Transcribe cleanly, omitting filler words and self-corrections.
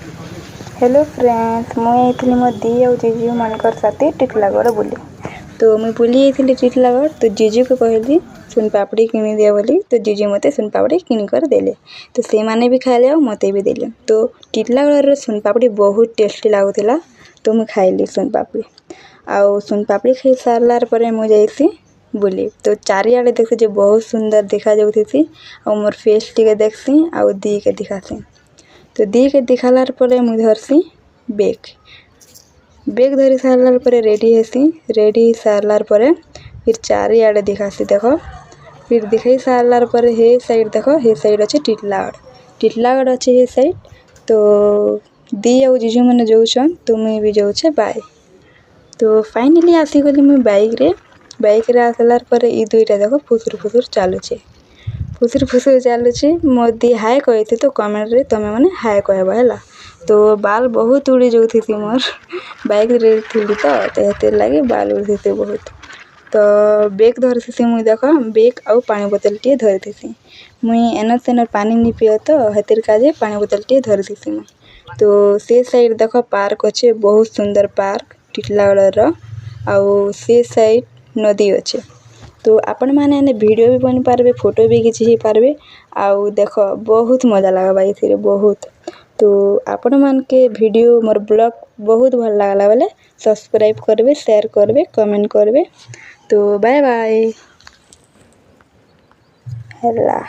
Hello friends, मुझे मो दी और जीजू मनकर साथी टिटलागढ़ बुली। तो मुझे बुली टिटलागढ़। तो जीजू को कहली सुन पापड़ी किनी दिया बोली। तो जीजू मते सुन पापड़ी किनी कर देले। तो से माने भी खाइले और मते भी देले। तो टिटलागढ़ सुन पापड़ी बहुत टेस्टी लागुला। तो मुझे खाइली सुन पापड़ी आउ सुन पापड़ी खाई सारार पर मुझे बुली। तो चारिआडे देखी जो बहुत सुंदर देखा जाऊथी और मोर फेस टिके देखसी आउ दी के दिखासी। तो दी के दिखालार पर मुझे धरसी बेग धरी सारार पर रेडी हेसी। रेडी सारार पर फिर चारिआडे दिखासी देख। फिर दिखाई सारार पर हे साइड देख, हे साइड अच्छे टिटलागढ़ अच्छे हे साइड। तो दी और जीजू मैंने जाऊन तो मुझे भी जाऊे बाय। तो फाइनली आसीगली मुझे बाइक रे आसलार पर ई दुईटा देख फुसुर चलुचे चलुचे। मोदी हाय कही तो कमेंट रे तमे माने हाय कहबा हैला। तो बाल बहुत उड़ी जाऊथी मोर बाइक रे थी तो हेते लगे बाल उड़ी बहुत। तो बेग धरसी मुई देख, बेग आउ पानी बोतल टी धरसी मुई एनर सेनर पानी नी पिए तो हेतिर काजे पानी बोतल टी धरसी मुई। तो से साइड देख पार्क अच्छे, बहुत सुंदर पार्क टिटलागढ़ आउ से साइड नदी अच्छे। तो आपण मैंने वीडियो भी बनी पारबे, फोटो भी खिंची ही पारबे। आउ देख बहुत मजा लगा बाई बहुत। तो आपण मान के वीडियो मोर ब्लॉग बहुत भल लागला बेले सब्सक्राइब करबे, शेयर करबे, कमेंट करबे। तो बाय बाय हैला।